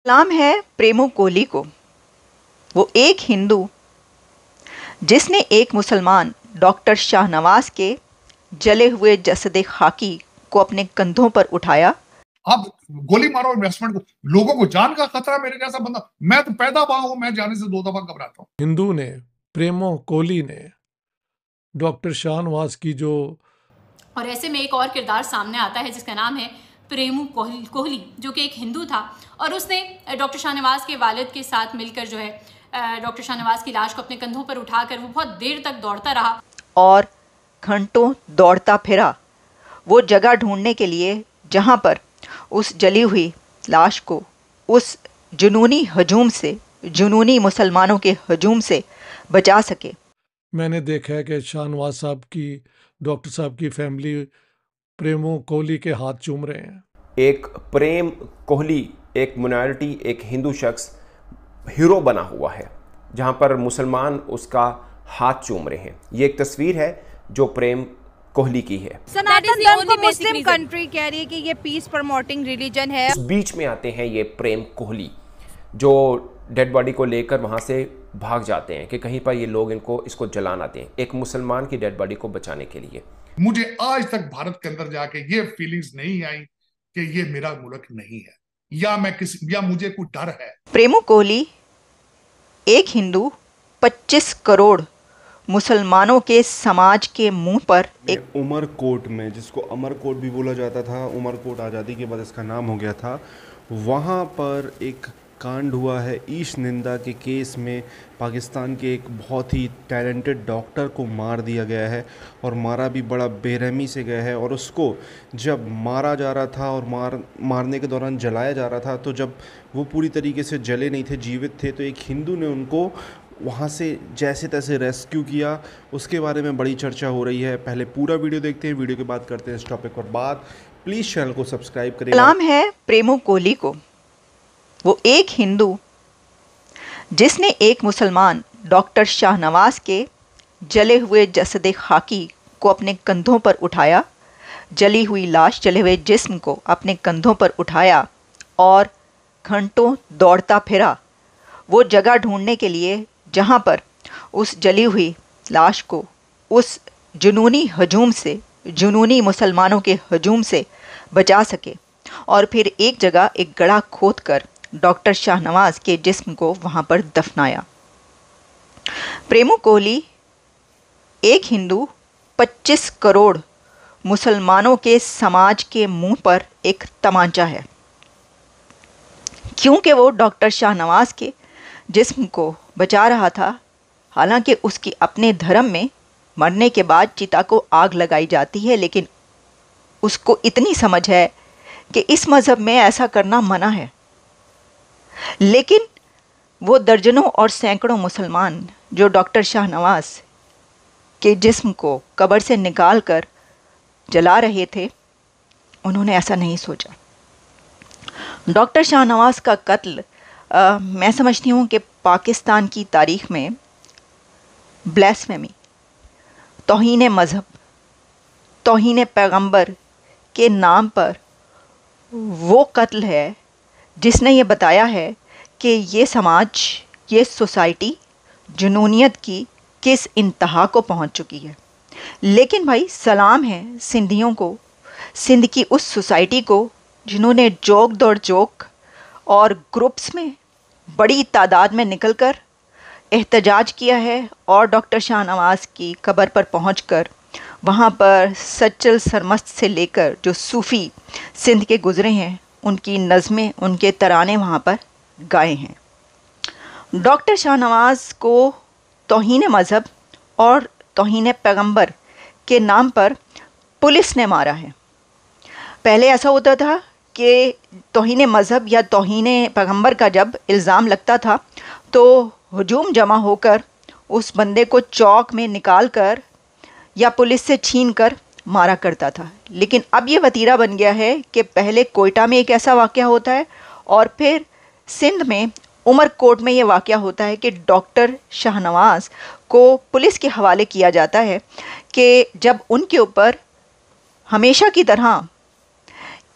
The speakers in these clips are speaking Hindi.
सलाम है प्रेमो कोहली को। वो एक हिंदू जिसने एक मुसलमान डॉक्टर शाहनवाज के जले हुए जसद खाकी को अपने कंधों पर उठाया। आप गोली मारो इन्वेस्टमेंट को, लोगों को जान का खतरा। मेरे जैसा बंदा, मैं तो पैदा हुआ हूं, मैं जाने से 2 दफा घबराता हूं। हिंदू ने, प्रेमो कोहली ने डॉक्टर शाहनवाज की जो, और ऐसे में एक और किरदार सामने आता है जिसका नाम है प्रेमू कोहली, जो कि एक हिंदू था और उसने डॉक्टर शाहनवाज के वालिद के साथ मिलकर जो है डॉक्टर शाहनवाज की लाश को अपने कंधों पर उठाकर वो बहुत देर तक दौड़ता रहा और घंटों दौड़ता फिरा वो जगह ढूंढने के लिए जहां पर उस जली हुई लाश को उस जुनूनी हजूम से, जुनूनी मुसलमानों के हजूम से बचा सके। मैंने देखा है कि शाहनवाज साहब की, डॉक्टर साहब की फैमिली प्रेमो कोहली के हाथ चूम रहे हैं। एक प्रेम कोहली, एक माइनॉरिटी, एक हिंदू शख्स हीरो बना हुआ है, जहां पर मुसलमान उसका हाथ चूम रहे हैं। ये एक तस्वीर है जो प्रेम कोहली की है। सनातन धर्म को मुस्लिम कंट्री कह रही है कि ये पीस प्रमोटिंग रिलीजन है। इस बीच में आते हैं ये प्रेम कोहली, जो डेड बॉडी को लेकर वहां से भाग जाते हैं कि कहीं पर ये लोग इसको जलाना दें, एक मुसलमान की डेड बॉडी को बचाने के लिए। मुझे आज तक भारत के अंदर जाके ये फीलिंग्स नहीं आई कि ये मेरा मुल्क नहीं है, या मुझे कोई डर है। प्रेमो कोहली एक हिंदू 25 करोड़ मुसलमानों के समाज के मुंह पर एक उमरकोट में, जिसको अमरकोट भी बोला जाता था, उमरकोट आज़ादी के बाद इसका नाम हो गया था, वहाँ पर एक कांड हुआ है। ईश निंदा के केस में पाकिस्तान के एक बहुत ही टैलेंटेड डॉक्टर को मार दिया गया है और मारा भी बड़ा बेरहमी से गया है। और उसको जब मारा जा रहा था और मारने के दौरान जलाया जा रहा था, तो जब वो पूरी तरीके से जले नहीं थे, जीवित थे, तो एक हिंदू ने उनको वहाँ से जैसे तैसे रेस्क्यू किया। उसके बारे में बड़ी चर्चा हो रही है। पहले पूरा वीडियो देखते हैं, वीडियो के बाद करते हैं इस टॉपिक पर बात। प्लीज़ चैनल को सब्सक्राइब करें। सलाम है प्रेमो कोहली को। वो एक हिंदू जिसने एक मुसलमान डॉक्टर शाहनवाज के जले हुए जसद खाकी को अपने कंधों पर उठाया, जली हुई लाश, जले हुए जिस्म को अपने कंधों पर उठाया और घंटों दौड़ता फिरा वो जगह ढूंढने के लिए जहां पर उस जली हुई लाश को उस जुनूनी हजूम से, जुनूनी मुसलमानों के हजूम से बचा सके। और फिर एक जगह एक गड्ढा खोदकर डॉक्टर शाहनवाज के जिस्म को वहां पर दफनाया। प्रेमो कोहली एक हिंदू 25 करोड़ मुसलमानों के समाज के मुंह पर एक तमांचा है, क्योंकि वो डॉक्टर शाहनवाज के जिस्म को बचा रहा था। हालांकि उसकी अपने धर्म में मरने के बाद चिता को आग लगाई जाती है, लेकिन उसको इतनी समझ है कि इस मज़हब में ऐसा करना मना है। लेकिन वो दर्जनों और सैकड़ों मुसलमान जो डॉक्टर शाहनवाज के जिस्म को कब्र से निकाल कर जला रहे थे, उन्होंने ऐसा नहीं सोचा। डॉक्टर शाहनवाज का कत्ल मैं समझती हूँ कि पाकिस्तान की तारीख़ में ब्लास्फेमी, तौहीन मज़हब, तौहीन पैगंबर के नाम पर वो कत्ल है जिसने ये बताया है कि ये समाज, ये सोसाइटी जुनूनियत की किस इंतहा को पहुंच चुकी है। लेकिन भाई सलाम है सिंधियों को, सिंध की उस सोसाइटी को जिन्होंने जोक दौड़ जोक और ग्रुप्स में बड़ी तादाद में निकलकर एहतजाज किया है और डॉक्टर शाहनवाज की कब्र पर पहुंचकर वहां पर सच्चल सरमस्त से लेकर जो सूफ़ी सिंध के गुज़रे हैं, उनकी नज़में, उनके तराने वहाँ पर गाए हैं। डॉक्टर शाहनवाज को तौहीन मज़हब और तौहीन पैगंबर के नाम पर पुलिस ने मारा है। पहले ऐसा होता था कि तौहीन मज़हब या तौहीन पैगंबर का जब इल्ज़ाम लगता था तो हजूम जमा होकर उस बंदे को चौक में निकाल कर या पुलिस से छीन कर मारा करता था। लेकिन अब ये वतीरा बन गया है कि पहले कोयटा में एक ऐसा वाक़या होता है और फिर सिंध में उमरकोट में ये वाक़या होता है कि डॉक्टर शाहनवाज को पुलिस के हवाले किया जाता है कि जब उनके ऊपर हमेशा की तरह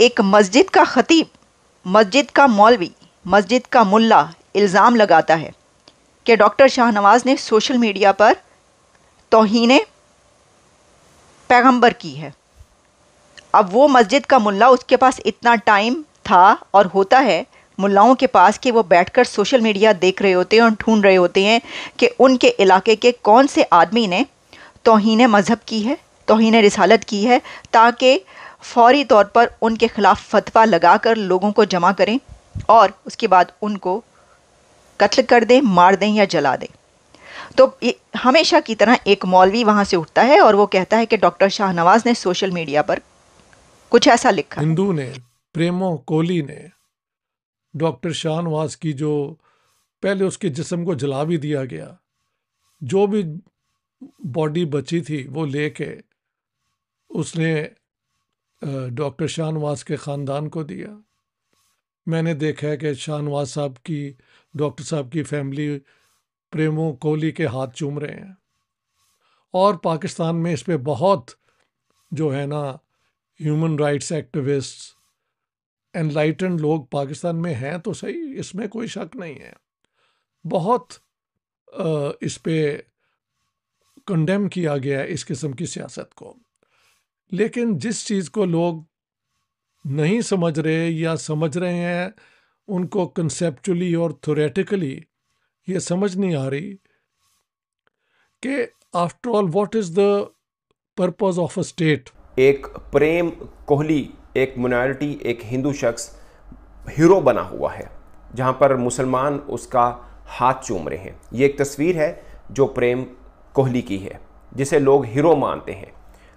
एक मस्जिद का ख़तीब, मस्जिद का मौलवी मस्जिद का मुल्ला इल्ज़ाम लगाता है कि डॉक्टर शाहनवाज ने सोशल मीडिया पर तौहीन पैगंबर की है। अब वो मस्जिद का मुल्ला, उसके पास इतना टाइम था और होता है मुल्लाओं के पास कि वो बैठकर सोशल मीडिया देख रहे होते हैं और ढूंढ रहे होते हैं कि उनके इलाके के कौन से आदमी ने तौहीन मज़हब की है, तौहीन रिसालत की है, ताकि फौरी तौर पर उनके ख़िलाफ़ फतवा लगाकर लोगों को जमा करें और उसके बाद उनको कत्ल कर दें, मार दें या जला दें। तो हमेशा की तरह एक मौलवी वहाँ से उठता है और वो कहता है कि डॉक्टर शाहनवाज ने सोशल मीडिया पर कुछ ऐसा लिखा। हिंदू ने, प्रेमो कोहली ने डॉक्टर शाहनवाज की, जो पहले उसके जिस्म को जला भी दिया गया, जो भी बॉडी बची थी वो लेके उसने डॉक्टर शाहनवाज के ख़ानदान को दिया। मैंने देखा है कि शाहनवाज साहब की, डॉक्टर साहब की फैमिली प्रेमो कोहली के हाथ चूम रहे हैं। और पाकिस्तान में इस पे बहुत जो है ना ह्यूमन राइट्स एक्टिविस्ट्स, एनलाइटेंड लोग पाकिस्तान में हैं तो सही, इसमें कोई शक नहीं है, बहुत इस पे कंडेम किया गया है इस किस्म की सियासत को। लेकिन जिस चीज़ को लोग नहीं समझ रहे या समझ रहे हैं, उनको कंसेप्चुअली और थ्योरेटिकली ये समझ नहीं आ रही कि after all what is the purpose of a state. एक प्रेम कोहली, एक माइनॉरिटी, एक हिंदू शख्स हीरो बना हुआ है, जहां पर मुसलमान उसका हाथ चूम रहे हैं। ये एक तस्वीर है जो प्रेम कोहली की है, जिसे लोग हीरो मानते हैं।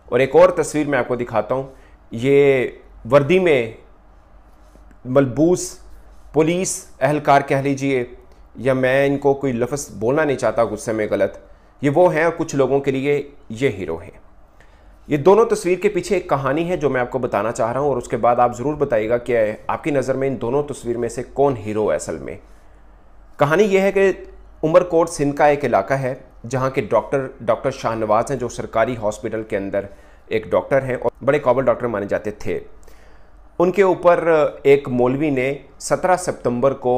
और एक और तस्वीर मैं आपको दिखाता हूं, ये वर्दी में मलबूस पुलिस एहलकार कह लीजिए, या मैं इनको कोई लफ्ज़ बोलना नहीं चाहता गुस्से में गलत, ये वो हैं और कुछ लोगों के लिए ये हीरो हैं। ये दोनों तस्वीर के पीछे एक कहानी है जो मैं आपको बताना चाह रहा हूँ, और उसके बाद आप ज़रूर बताइएगा कि आपकी नज़र में इन दोनों तस्वीर में से कौन हीरो है असल में। कहानी ये है कि उमरकोट सिंध का एक इलाका है जहाँ के डॉक्टर शाहनवाज हैं, जो सरकारी हॉस्पिटल के अंदर एक डॉक्टर हैं और बड़े काबिल डॉक्टर माने जाते थे। उनके ऊपर एक मौलवी ने 17 सितंबर को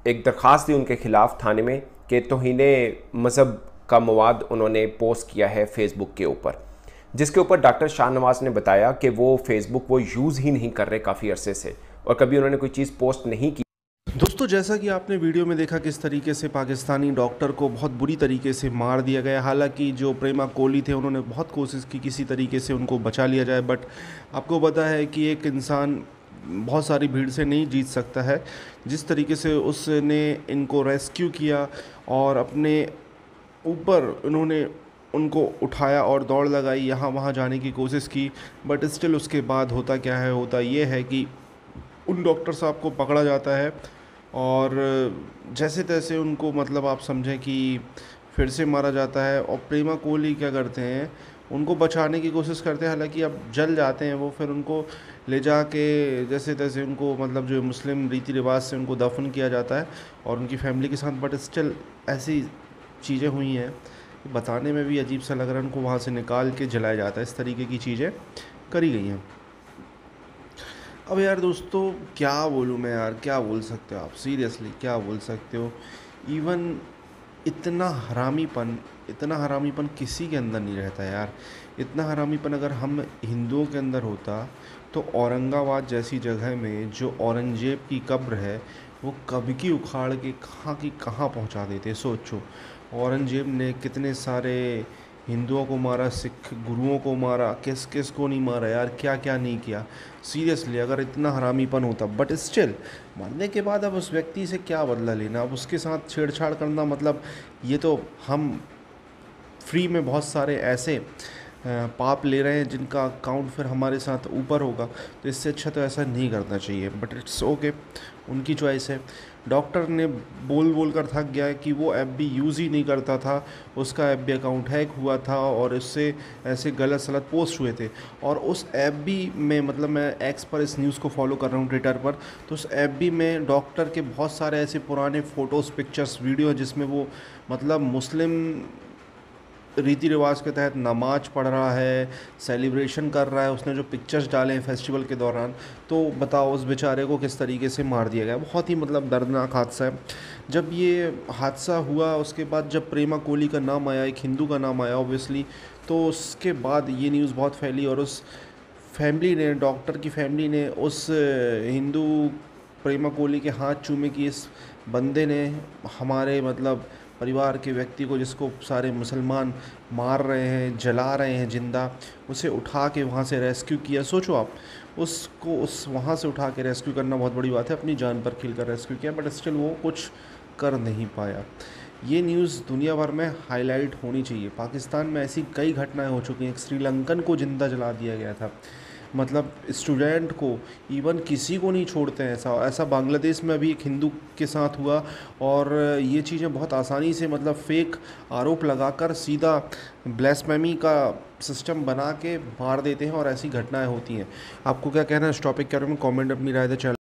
एक दरख्वास्त दी उनके ख़िलाफ़ थाने में कि तौहीने मज़हब का मवाद उन्होंने पोस्ट किया है फेसबुक के ऊपर, जिसके ऊपर डॉक्टर शाहनवाज ने बताया कि वो फेसबुक वो यूज़ ही नहीं कर रहे काफ़ी अरसे से, और कभी उन्होंने कोई चीज़ पोस्ट नहीं की। दोस्तों, जैसा कि आपने वीडियो में देखा किस तरीके से पाकिस्तानी डॉक्टर को बहुत बुरी तरीके से मार दिया गया। हालांकि जो प्रेमा कोहली थे उन्होंने बहुत कोशिश की किसी तरीके से उनको बचा लिया जाए, बट आपको पता है कि एक इंसान बहुत सारी भीड़ से नहीं जीत सकता है। जिस तरीके से उसने इनको रेस्क्यू किया और अपने ऊपर उन्होंने उनको उठाया और दौड़ लगाई, यहाँ वहाँ जाने की कोशिश की, बट स्टिल उसके बाद होता क्या है, होता ये है कि उन डॉक्टर साहब को पकड़ा जाता है और जैसे तैसे उनको, मतलब आप समझें कि फिर से मारा जाता है। और प्रेमा कोहली क्या करते हैं, उनको बचाने की कोशिश करते हैं, हालांकि अब जल जाते हैं वो, फिर उनको ले जा के जैसे तैसे उनको, मतलब जो मुस्लिम रीति रिवाज से उनको दफन किया जाता है और उनकी फैमिली के साथ। बट स्टिल ऐसी चीज़ें हुई हैं, बताने में भी अजीब सा लग रहा है। उनको वहाँ से निकाल के जलाया जाता है, इस तरीके की चीज़ें करी गई हैं। अब यार दोस्तों क्या बोलूँ मैं यार, क्या बोल सकते हो आप, सीरियसली क्या बोल सकते हो। इवन इतना हरामीपन किसी के अंदर नहीं रहता यार। इतना हरामीपन अगर हम हिंदुओं के अंदर होता तो औरंगाबाद जैसी जगह में जो औरंगजेब की कब्र है वो कभी की उखाड़ के कहाँ की कहाँ पहुँचा देते। सोचो, औरंगजेब ने कितने सारे हिंदुओं को मारा, सिख गुरुओं को मारा, किस किस को नहीं मारा यार, क्या क्या नहीं किया। सीरियसली अगर इतना हरामीपन होता, बट स्टिल मरने के बाद अब उस व्यक्ति से क्या बदला लेना, अब उसके साथ छेड़छाड़ करना, मतलब ये तो हम फ्री में बहुत सारे ऐसे पाप ले रहे हैं जिनका अकाउंट फिर हमारे साथ ऊपर होगा। तो इससे अच्छा तो ऐसा नहीं करना चाहिए, बट इट्स ओके, उनकी चॉइस है। डॉक्टर ने बोल कर थक गया है कि वो ऐप भी यूज़ ही नहीं करता था, उसका ऐप भी अकाउंट हैक हुआ था और इससे ऐसे गलत सलत पोस्ट हुए थे। और उस ऐप भी में, मतलब मैं एक्स पर इस न्यूज़ को फॉलो कर रहा हूँ, ट्विटर पर, तो उस ऐप भी में डॉक्टर के बहुत सारे ऐसे पुराने फ़ोटोज़, पिक्चर्स, वीडियो जिसमें वो मतलब मुस्लिम रीति रिवाज के तहत नमाज पढ़ रहा है, सेलिब्रेशन कर रहा है। उसने जो पिक्चर्स डाले हैं फेस्टिवल के दौरान, तो बताओ उस बेचारे को किस तरीके से मार दिया गया। बहुत ही मतलब दर्दनाक हादसा है। जब ये हादसा हुआ उसके बाद जब प्रेमा कोहली का नाम आया, एक हिंदू का नाम आया ऑब्वियसली, तो उसके बाद ये न्यूज़ बहुत फैली और उस फैमिली ने, डॉक्टर की फैमिली ने उस हिंदू प्रेमा कोहली के हाथ चूमे कि इस बंदे ने हमारे मतलब परिवार के व्यक्ति को, जिसको सारे मुसलमान मार रहे हैं, जला रहे हैं जिंदा, उसे उठा के वहाँ से रेस्क्यू किया। सोचो आप, उसको उस वहाँ से उठा के रेस्क्यू करना बहुत बड़ी बात है, अपनी जान पर खेल कर रेस्क्यू किया, बट स्टिल वो कुछ कर नहीं पाया। ये न्यूज़ दुनिया भर में हाईलाइट होनी चाहिए। पाकिस्तान में ऐसी कई घटनाएं हो चुकी हैं। एक श्रीलंकन को जिंदा जला दिया गया था, मतलब स्टूडेंट को, इवन किसी को नहीं छोड़ते हैं। ऐसा बांग्लादेश में अभी एक हिंदू के साथ हुआ और ये चीज़ें बहुत आसानी से मतलब फेक आरोप लगाकर सीधा ब्लेस्फेमी का सिस्टम बना के मार देते हैं और ऐसी घटनाएं होती हैं। आपको क्या कहना है इस टॉपिक के बारे में? कमेंट अपनी राय दें। चैनल